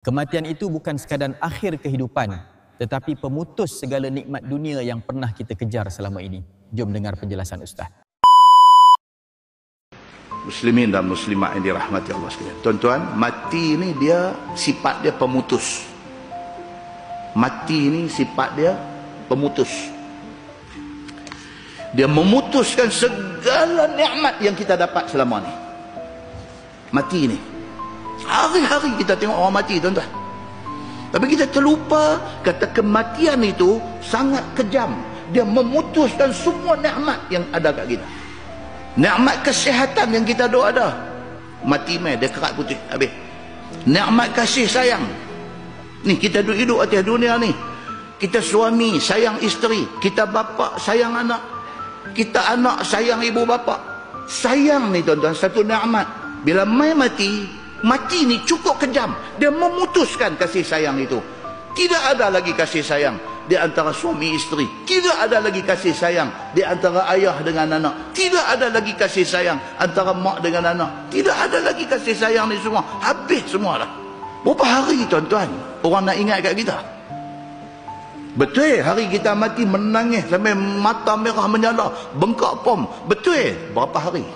Kematian itu bukan sekadar akhir kehidupan, tetapi pemutus segala nikmat dunia yang pernah kita kejar selama ini. Jom dengar penjelasan Ustaz. Muslimin dan muslimat yang dirahmati Allah sekalian. Tuan-tuan, mati ni dia sifat dia pemutus. Mati ni sifat dia pemutus. Dia memutuskan segala nikmat yang kita dapat selama ni. Mati ni. Hari-hari kita tengok orang mati, tuan-tuan. Tapi kita terlupa kata kematian itu sangat kejam. Dia memutuskan semua nikmat yang ada kat kita. Nikmat kesihatan yang kita duk ada, mati mai dia kerat putih habis. Nikmat kasih sayang ni, kita duk hidup atas dunia ni, kita suami sayang isteri, kita bapa sayang anak, kita anak sayang ibu bapa. Sayang ni tuan-tuan satu nikmat. Bila mai mati ni cukup kejam. Dia memutuskan kasih sayang itu. Tidak ada lagi kasih sayang di antara suami isteri. Tidak ada lagi kasih sayang di antara ayah dengan anak. Tidak ada lagi kasih sayang antara mak dengan anak. Tidak ada lagi kasih sayang ni semua. Habis semua dah. Berapa hari tuan-tuan orang nak ingat kat kita? Betul hari kita mati menangis sampai mata merah menyala, bengkak pom. Betul berapa hari?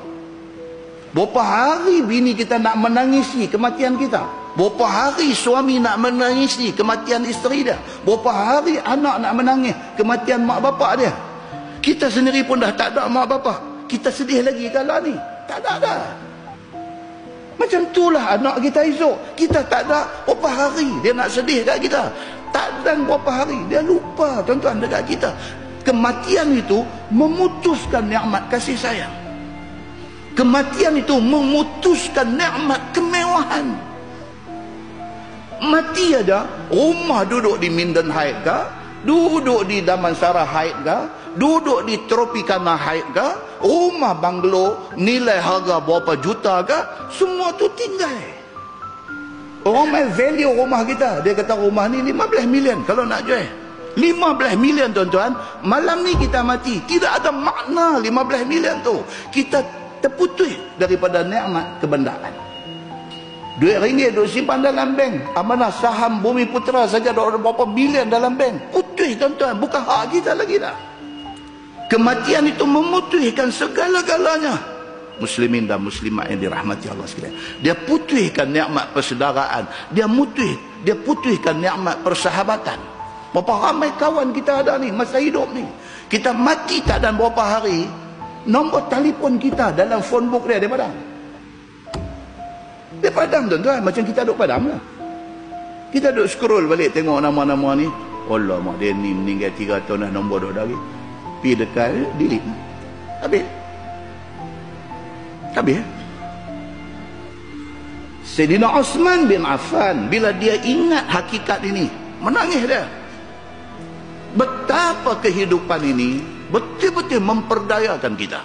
Berapa hari bini kita nak menangisi kematian kita? Berapa hari suami nak menangisi kematian isteri dia? Berapa hari anak nak menangis kematian mak bapak dia? Kita sendiri pun dah tak ada mak bapak. Kita sedih lagi kalau ni? Tak ada dah. Macam itulah anak kita esok. Kita tak ada berapa hari dia nak sedih kat kita. Tak ada berapa hari dia lupa tuan-tuan dekat kita. Kematian itu memutuskan nikmat kasih sayang. Kematian itu memutuskan nikmat kemewahan. Mati aja, rumah duduk di Mindenhide ke, duduk di Damansara Heights ke, duduk di Tropicana Heights ke, rumah banglo nilai harga berapa juta ke, semua tu tinggal. Orang main value rumah kita, dia kata rumah ni 15 million kalau nak jual. 15 million tuan-tuan, malam ni kita mati, tidak ada makna 15 million tu. Kita terputus daripada nikmat kebendaan. Duit ringgit duk simpan dalam bank, amanah saham Bumi Putra saja ada berapa bilion dalam bank. Putus tuan-tuan, bukan hak kita lagi dah. Kematian itu memutuskan segala-galanya. Muslimin dan muslimat yang dirahmati Allah sekalian. Dia putuskan nikmat persaudaraan, dia putuskan nikmat persahabatan. Berapa ramai kawan kita ada ni masa hidup ni. Kita mati tak dan berapa hari, nombor telefon kita dalam phone book dia padam. Dia padam tuan-tuan, macam kita duk padam lah. Kita duk scroll balik tengok nama-nama ni. Allah mak dia ni meninggal 3 tahun dah, nombor dah lagi. Pergi dekat delete. Habis. Sayyidina Osman bin Affan bila dia ingat hakikat ini, menangis dia. Betapa kehidupan ini betul-betul memperdayakan kita.